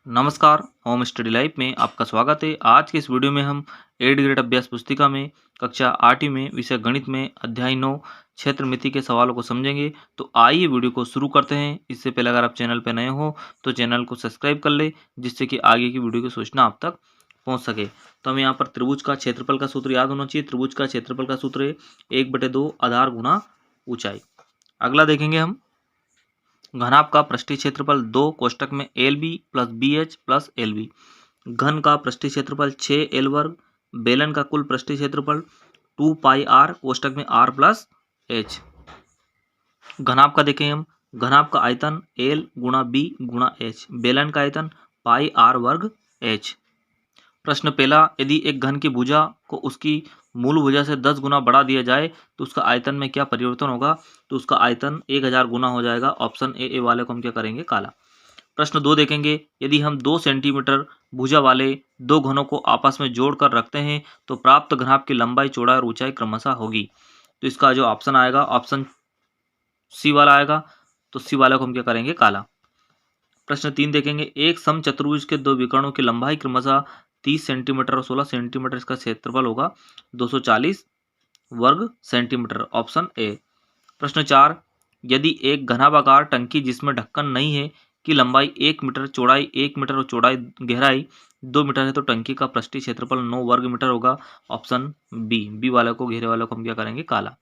नमस्कार, home study life में आपका स्वागत है। आज के इस वीडियो में हम 8th ग्रेड अभ्यास पुस्तिका में कक्षा 8वीं में विषय गणित में अध्याय 9 क्षेत्रमिति के सवालों को समझेंगे। तो आइए वीडियो को शुरू करते हैं। इससे पहले अगर आप चैनल पर नए हो तो चैनल को सब्सक्राइब कर ले, जिससे कि आगे की वीडियो की सूचना आप तक पहुँच सके। तो हमें यहाँ पर त्रिभुज का क्षेत्रफल का सूत्र याद होना चाहिए। त्रिभुज का क्षेत्रफल का सूत्र है 1/2 आधार गुणा ऊंचाई। अगला देखेंगे हम घनाभ का पृष्ठीय क्षेत्रफल 2 कोष्टक में L B plus B H plus L B. घन का पृष्ठीय क्षेत्रफल 6 L वर्ग। बेलन का कुल पृष्ठीय क्षेत्रफल 2 पाई आर कोष्टक में आर प्लस एच। घनाभ का देखें हम, घनाभ का आयतन एल गुणा बी गुणा एच। बेलन का आयतन पाई आर वर्ग एच। प्रश्न पहला, यदि एक घन की भुजा को उसकी मूल भुजा से 10 गुना बढ़ा दिया जाए तो उसका आयतन में क्या परिवर्तन होगा? तो उसका आयतन 1000 गुना हो जाएगा। ऑप्शन ए वाले को हम क्या करेंगे? काला। प्रश्न 2 देखेंगे, यदि हम 2 सेंटीमीटर भुजा वाले दो घनों को आपस में जोड़कर रखते हैं तो प्राप्त घनाभ की लंबाई, चौड़ाई और ऊंचाई क्रमशः होगी। तो इसका जो ऑप्शन आएगा, ऑप्शन सी वाला आएगा। तो सी वाले को हम क्या करेंगे? काला। प्रश्न 3 देखेंगे, एक समचतुर्भुज के दो विकर्णों की लंबाई क्रमशः 30 सेंटीमीटर और 16 सेंटीमीटर, इसका क्षेत्रफल होगा 240 वर्ग सेंटीमीटर। Option A. प्रश्न 4, यदि एक घनाभागार टंकी जिसमें ढक्कन नहीं है की लंबाई 1 मीटर, चौड़ाई 1 मीटर और चौड़ाई गहराई 2 मीटर है तो टंकी का पृष्ठीय क्षेत्रफल 9 वर्ग मीटर होगा। Option B. बी वाले को, घेरे वाले को हम क्या करेंगे? काला।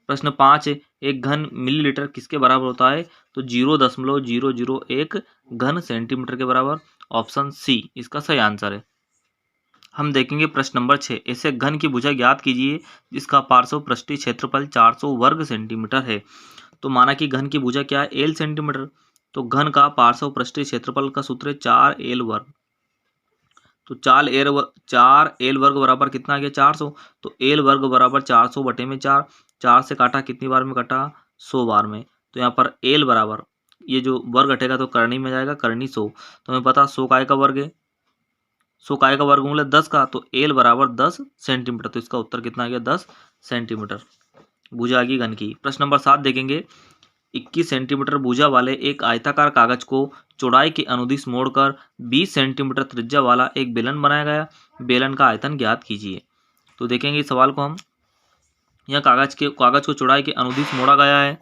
प्रश्न 5, एक घन मिलीलीटर किसके बराबर होता है? तो 0.001 घन सेंटीमीटर के बराबर। ऑप्शन सी इसका सही आंसर है। हम देखेंगे प्रश्न नंबर 6, ऐसे घन की भुजा ज्ञात कीजिए जिसका पार्श्व पृष्ठीय क्षेत्रफल 400 वर्ग सेंटीमीटर है। तो माना कि घन की भुजा क्या है? L centimetre. तो घन का पार्श्व पृष्ठीय क्षेत्रफल का सूत्र है 4L वर्ग। तो 4L वर्ग बराबर कितना आ गया? 400। तो एल वर्ग बराबर 400 बटे में 4। 4 से काटा कितनी बार में कटा? 100 बार में। तो यहाँ पर एल बराबर, ये जो वर्ग हटेगा तो करनी में जाएगा, करनी 100। तो हमें पता 100 काय का वर्ग है, 100 काय का वर्गमूल है 10 का। तो एल बराबर 10 सेंटीमीटर। तो इसका उत्तर कितना आ गया? 10 सेंटीमीटर भुजा आ गई घन की। प्रश्न नंबर 7 देखेंगे, 21 सेंटीमीटर भुजा वाले एक आयताकार कागज को चौड़ाई के अनुदिश मोड़कर 20 सेंटीमीटर त्रिज्या वाला एक बेलन बनाया गया। बेलन का आयतन ज्ञात कीजिए। तो देखेंगे इस सवाल को हम, यह कागज को चौड़ाई के अनुदिश मोड़ा गया है,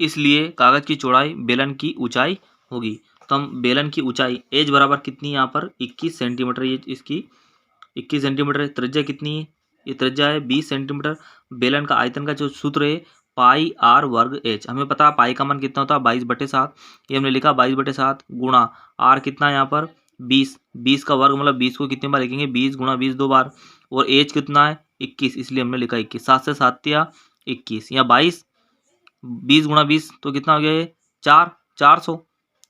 इसलिए कागज की चौड़ाई बेलन की ऊंचाई होगी। तो हम बेलन की ऊंचाई एज बराबर कितनी है यहाँ पर? 21 सेंटीमीटर। ये इसकी 21 सेंटीमीटर। त्रिज्या कितनी है? ये त्रिज्या है 20 सेंटीमीटर। बेलन का आयतन का जो सूत्र है पाई आर वर्ग एच। हमें पता है पाई का मान कितना होता है? 22/7। ये हमने लिखा 22/7 गुणा आर कितना है यहाँ पर? 20। 20 का वर्ग मतलब 20 को कितने बार लिखेंगे? 20 गुणा 20 2 बार। और एच कितना है? 21, इसलिए हमने लिखा 21। 7 से 7 या 21 या 22। 20 गुणा 20 तो कितना हो गया? ये 400।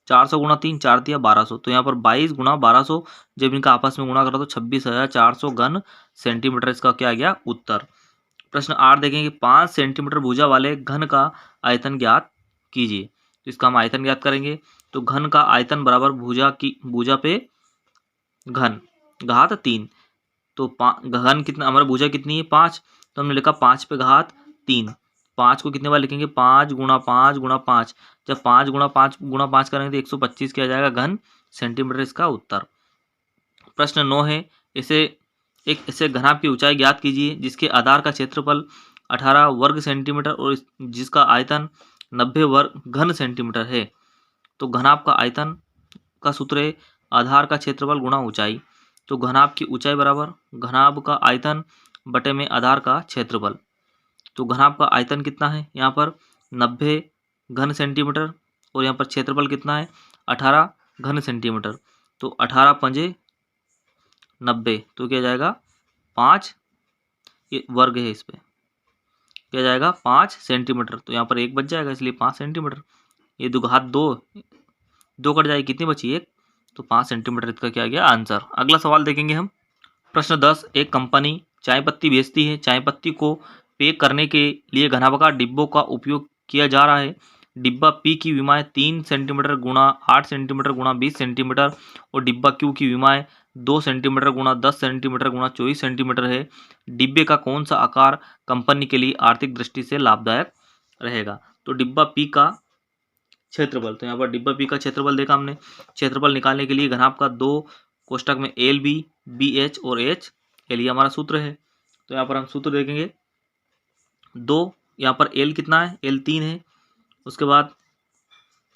400 गुणा 3, 4 दिया 1200। तो यहाँ पर 22 गुणा 1200 जब इनका आपस में गुणा करा तो 26,400 घन सेंटीमीटर इसका क्या आ गया? उत्तर। प्रश्न 8 देखेंगे, 5 सेंटीमीटर भुजा वाले घन का आयतन ज्ञात कीजिए। तो इसका हम आयतन ज्ञात करेंगे। तो घन का आयतन बराबर भुजा पे घन घात 3। तो घन कितना, हमारा भुजा कितनी है? 5। तो हमने लिखा 5 पे घात 3। 5 को कितने बार लिखेंगे? 5 गुणा 5 गुणा 5। जब 5 गुणा 5 गुणा 5 करेंगे तो 125 किया जाएगा घन सेंटीमीटर, इसका उत्तर। प्रश्न 9 है, ऐसे घनाभ की ऊंचाई ज्ञात कीजिए जिसके आधार का क्षेत्रफल 18 वर्ग सेंटीमीटर और जिसका आयतन 90 वर्ग घन सेंटीमीटर है। तो घनाभ का आयतन का सूत्र है आधार का क्षेत्रफल गुणा ऊंचाई। तो घनाभ की ऊंचाई बराबर घनाभ का आयतन बटे में आधार का क्षेत्रफल। तो घनाभ का आयतन कितना है यहाँ पर? 90 घन सेंटीमीटर। और यहाँ पर क्षेत्रफल कितना है? 18 घन सेंटीमीटर। तो 18 पंजे 90, तो क्या जाएगा? 5, ये वर्ग है, इस पे क्या जाएगा? 5 सेंटीमीटर। तो यहाँ पर 1 बच जाएगा, इसलिए 5 सेंटीमीटर। ये दो घात 2 कट जाएगी, कितनी बची? 1। तो 5 सेंटीमीटर इसका क्या गया? आंसर। अगला सवाल देखेंगे हम। प्रश्न 10, एक कंपनी चाय पत्ती बेचती है। चाय पत्ती को पैक करने के लिए घनाभागार डिब्बों का उपयोग किया जा रहा है। डिब्बा पी की विमाएँ 3 सेंटीमीटर गुणा 8 सेंटीमीटर गुणा 20 सेंटीमीटर और डिब्बा क्यू की विमाएँ 2 सेंटीमीटर गुणा 10 सेंटीमीटर गुणा 24 सेंटीमीटर है। डिब्बे का कौन सा आकार कंपनी के लिए आर्थिक दृष्टि से लाभदायक रहेगा? तो डिब्बा पी का क्षेत्रफल। तो यहाँ पर डिब्बा पी का क्षेत्रफल देखा हमने। क्षेत्रफल निकालने के लिए घनाभ का 2 कोष्टक में एल बी, बी एच और एच एल, ये हमारा सूत्र है। तो यहाँ पर हम सूत्र देखेंगे 2, यहाँ पर एल कितना है, एल 3 है, उसके बाद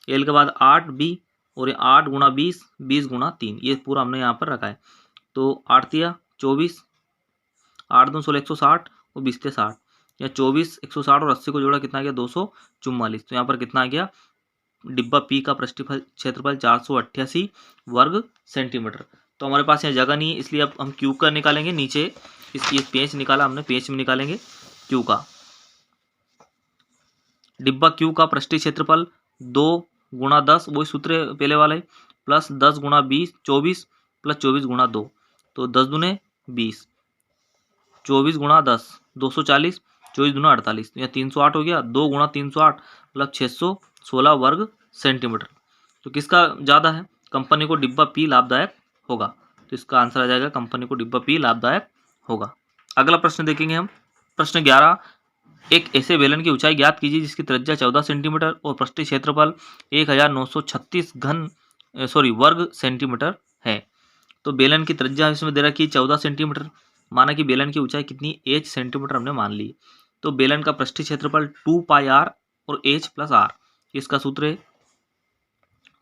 एल के बाद 8 बी, और ये 8 गुणा 20, 20 गुणा 3, ये पूरा हमने यहाँ पर रखा है। तो 8 तिया 24, 8 दूनी 16, 160 और 20 तिया 60, या 24, 160 और 80 को जोड़ा कितना आ गया 244। तो यहाँ पर कितना आ गया, डिब्बा पी का पृष्ठफल क्षेत्रफल 488 वर्ग सेंटीमीटर। तो हमारे पास यहाँ जगह नहीं है, इसलिए अब हम क्यू का निकालेंगे। नीचे इसकी पेंच निकाला हमने, पेंच में निकालेंगे क्यू का। डिब्बा क्यू का पृष्ठीय क्षेत्रफल 2 गुणा 10, वही सूत्र है पहले वाला है, प्लस 10 गुणा 20 24, प्लस 24 गुणा 2, तो 10 दूने 20, 24 गुणा 10 240, 24 दूना 48, या 308 हो गया। 2 गुणा 308 मतलब 616 वर्ग सेंटीमीटर। तो किसका ज़्यादा है, कंपनी को डिब्बा पी लाभदायक होगा। तो इसका आंसर आ जाएगा कंपनी को डिब्बा पी लाभदायक होगा। अगला प्रश्न देखेंगे हम, प्रश्न 11, एक ऐसे बेलन की ऊंचाई ज्ञात कीजिए जिसकी त्रिज्या 14 सेंटीमीटर और पृष्ठीय क्षेत्रफल 1936 वर्ग सेंटीमीटर है। तो बेलन की त्रिज्या इसमें दे रखी 14 सेंटीमीटर, माना कि बेलन की ऊंचाई कितनी, h सेंटीमीटर हमने मान ली। तो बेलन का पृष्ठीय क्षेत्रफल 2 पाई r और h प्लस r, इसका सूत्र है।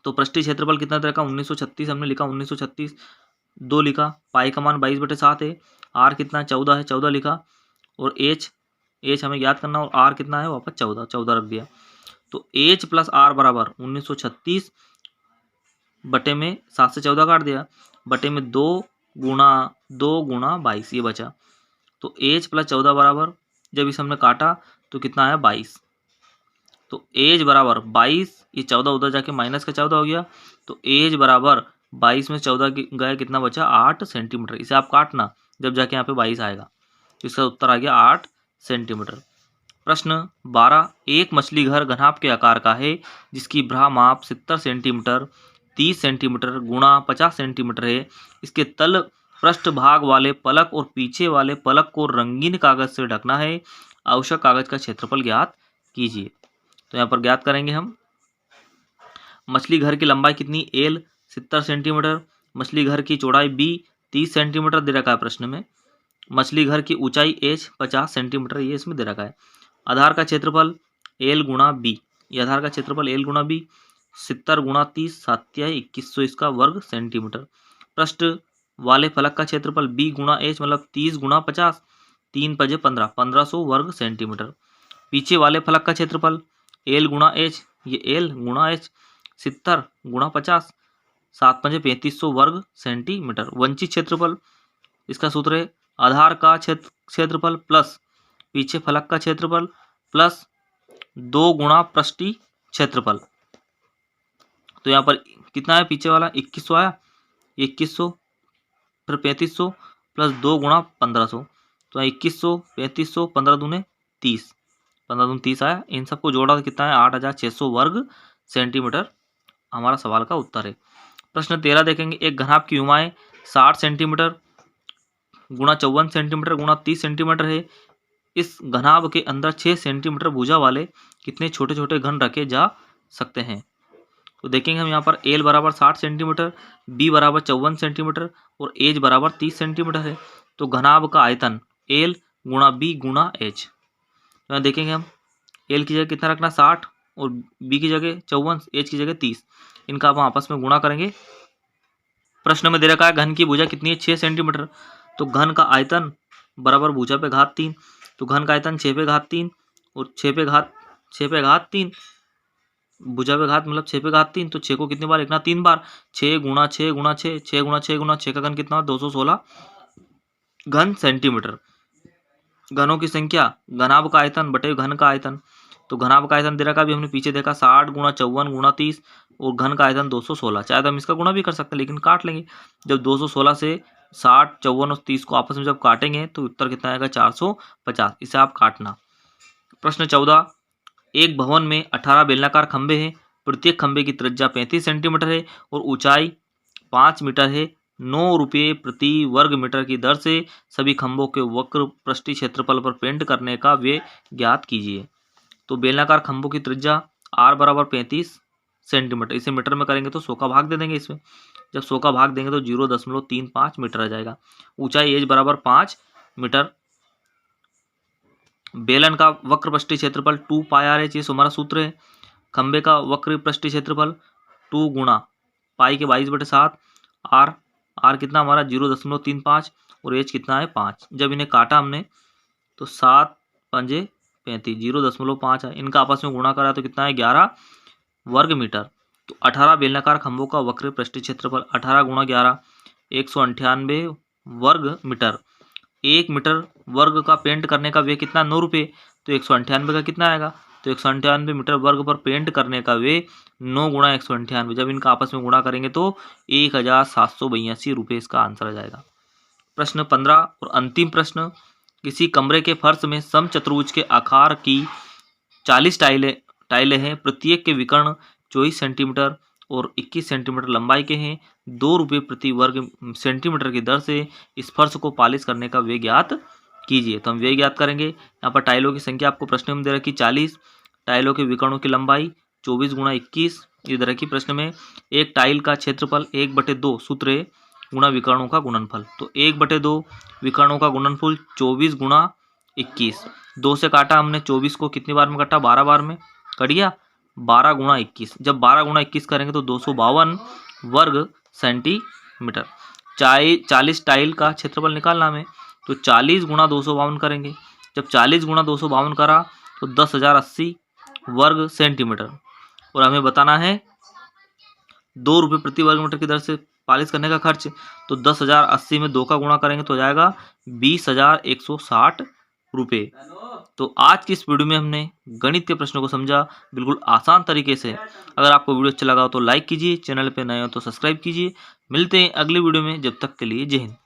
तो पृष्ठीय क्षेत्रफल कितना दे रखा, 1936 हमने लिखा, 1936 2 लिखा, पाई का मान 22/7 है, r कितना 14 है, 14 लिखा, और h हमें याद करना, और r कितना है वापस 14 रख दिया। तो h प्लस r बराबर 1936 बटे में 7 से 14 काट दिया, बटे में 2 गुणा 22 ये बचा। तो h प्लस 14 बराबर, जब इसे हमने काटा तो कितना आया 22। तो h बराबर 22, ये 14 उधर जाके माइनस का 14 हो गया। तो h बराबर 22 में 14 गया, कितना बचा 8 सेंटीमीटर। इसे आप काटना जब जाके यहाँ पे 22 आएगा। तो इसका उत्तर आ गया 8 सेंटीमीटर। प्रश्न 12, एक मछली घर घनाभ के आकार का है जिसकी भ्रा माप 70 सेंटीमीटर 30 सेंटीमीटर गुणा 50 सेंटीमीटर है। इसके तल पृष्ठ भाग वाले पलक और पीछे वाले पलक को रंगीन कागज से ढकना है। आवश्यक कागज का क्षेत्रफल ज्ञात कीजिए। तो यहाँ पर ज्ञात करेंगे हम, मछली घर की लंबाई कितनी, एल 70 सेंटीमीटर, मछली घर की चौड़ाई बी 30 सेंटीमीटर दे रखा है प्रश्न में, मछली घर की ऊंचाई h 50 सेंटीमीटर ये इसमें दे रखा है। आधार का क्षेत्रफल l गुणा बी, ये आधार का क्षेत्रफल l गुणा बी, 70 गुणा 30 7 2100 इसका वर्ग सेंटीमीटर। पृष्ठ वाले फलक का क्षेत्रफल b गुणा h मतलब 30 गुणा 50, 3 पजे 15 1500 वर्ग सेंटीमीटर। पीछे वाले फलक का क्षेत्रफल l गुणा h, ये l गुणा h 70 गुणा 50 7 पजे 3500 वर्ग सेंटीमीटर। वंचित क्षेत्रफल, इसका सूत्र है आधार का क्षेत्रफल प्लस पीछे फलक का क्षेत्रफल प्लस 2 गुणा पृष्ठीय क्षेत्रफल। तो यहाँ पर कितना है, पीछे वाला 2100 आया, 2100 फिर 3500 प्लस 2 गुणा 1500, तो 2100 3500 15 दूने 30, 15 दूने 30 आया। इन सबको जोड़ा तो कितना है 8600 वर्ग सेंटीमीटर हमारा सवाल का उत्तर है। प्रश्न 13 देखेंगे, एक घनाभ की उमाएं 60 सेंटीमीटर गुणा 54 सेंटीमीटर गुणा 30 सेंटीमीटर है। इस घनाभ के अंदर 6 सेंटीमीटर भुजा वाले कितने छोटे छोटे घन रखे जा सकते हैं। तो देखेंगे हम यहाँ पर एल बराबर 60 सेंटीमीटर, बी बराबर 54 सेंटीमीटर और एच बराबर 30 सेंटीमीटर है। तो घनाभ का आयतन एल गुणा बी गुणा एच। तो यहाँ देखेंगे हम, एल की जगह कितना रखना 60 और बी की जगह 54, एच की जगह 30, इनका आप आपस में गुणा करेंगे। प्रश्न में दे रखा है घन की भुजा कितनी है 6 सेंटीमीटर। तो घन का आयतन बराबर भुजा पे घात 3, तो घन का आयतन 6 पे घात 3 और 6 पे घात 3, भुजा पे घात मतलब 6 पे घात 3, तो 6 को कितनी बार लिखना 3 बार, 6 गुणा 6 गुणा 6, 6 गुणा 6 गुणा 6 का घन कितना 216 घन सेंटीमीटर। घनों की संख्या घनाभ का आयतन बटे घन का आयतन। तो घनाभ का आयतन दे रखा अभी हमने पीछे देखा 60 गुणा 54 गुणा 30 और घन का आयतन 216। चाहे तो हम इसका गुणा भी कर सकते हैं लेकिन काट लेंगे। जब 216 से 60 54 और 30 को आपस में जब काटेंगे तो उत्तर कितना आएगा 450। इसे आप काटना। प्रश्न 14, एक भवन में 18 बेलनाकार खंभे हैं। प्रत्येक खंभे की त्रिज्या 35 सेंटीमीटर है और ऊंचाई 5 मीटर है। 9 रुपये प्रति वर्ग मीटर की दर से सभी खंभों के वक्र पृष्ठीय क्षेत्रफल पर पेंट करने का व्यय ज्ञात कीजिए। तो बेलनाकार खंभों की त्रिज्या r बराबर 35 सेंटीमीटर। इसे मीटर में करेंगे तो 100 का भाग दे देंगे इसमें। जब 100 का भाग देंगे तो 0.35 मीटर आ जाएगा। ऊंचाई एज बराबर 5 मीटर। बेलन का वक्र पृष्ठीय क्षेत्रफल 2 पाई आर एच, ये हमारा सूत्र है। खंबे का वक्र पृष्ठीय क्षेत्रफल 2 गुणा पाई के 22/7 आर। आर कितना हमारा 0.35 और एच कितना है 5। जब इन्हें काटा हमने तो 7 पंजे 35, 0.5 है। इनका आपस में गुणा करा तो कितना है 11 वर्ग मीटर। तो 18 बेलनाकार खंभों का वक्र पृष्ठीय क्षेत्रफल 18 गुणा 11 198 वर्ग मीटर। 1 मीटर वर्ग का पेंट करने का व्यय कितना 9 रुपये। तो 198 का कितना आएगा, तो 198 मीटर वर्ग पर पेंट करने का व्यय 9 गुणा 198। जब इनका आपस में गुणा करेंगे तो 1782 रुपये इसका आंसर आ जाएगा। प्रश्न 15 और अंतिम प्रश्न, किसी कमरे के फर्श में समचतुर्भुज के आकार की 40 टाइलें हैं। प्रत्येक के विकर्ण 24 सेंटीमीटर और 21 सेंटीमीटर लंबाई के हैं। 2 रुपये प्रति वर्ग सेंटीमीटर की दर से इस फर्श को पॉलिश करने का व्यय ज्ञात कीजिए। तो हम व्यय ज्ञात करेंगे। यहाँ पर टाइलों की संख्या आपको प्रश्न में दे रखी 40, टाइलों के विकर्णों की लंबाई 24 गुणा 21 इधर रखी प्रश्न में। एक टाइल का क्षेत्रफल 1/2 सूत्र है गुणा विकर्णों का गुणनफल। तो 1/2 विकर्णों का गुणनफल 24 गुणा 21। 2 से काटा हमने, 24 को कितनी बार में काटा 12 बार में, कट गया 12 गुणा 21। जब 12 गुणा 21 करेंगे तो 252 वर्ग सेंटीमीटर। 40 टाइल का क्षेत्रफल निकालना हमें, तो 40 गुणा 252 करेंगे। जब 40 गुणा 252 करा तो 10,080 वर्ग सेंटीमीटर। और हमें बताना है 2 रुपये प्रति वर्ग मीटर की दर से पॉलिश करने का खर्च। तो 10,080 में 2 का गुणा करेंगे तो जाएगा 20,160 रुपये। तो आज की इस वीडियो में हमने गणित के प्रश्नों को समझा बिल्कुल आसान तरीके से। अगर आपको वीडियो अच्छा लगा हो तो लाइक कीजिए, चैनल पे नए हो तो सब्सक्राइब कीजिए। मिलते हैं अगली वीडियो में, जब तक के लिए जय हिंद।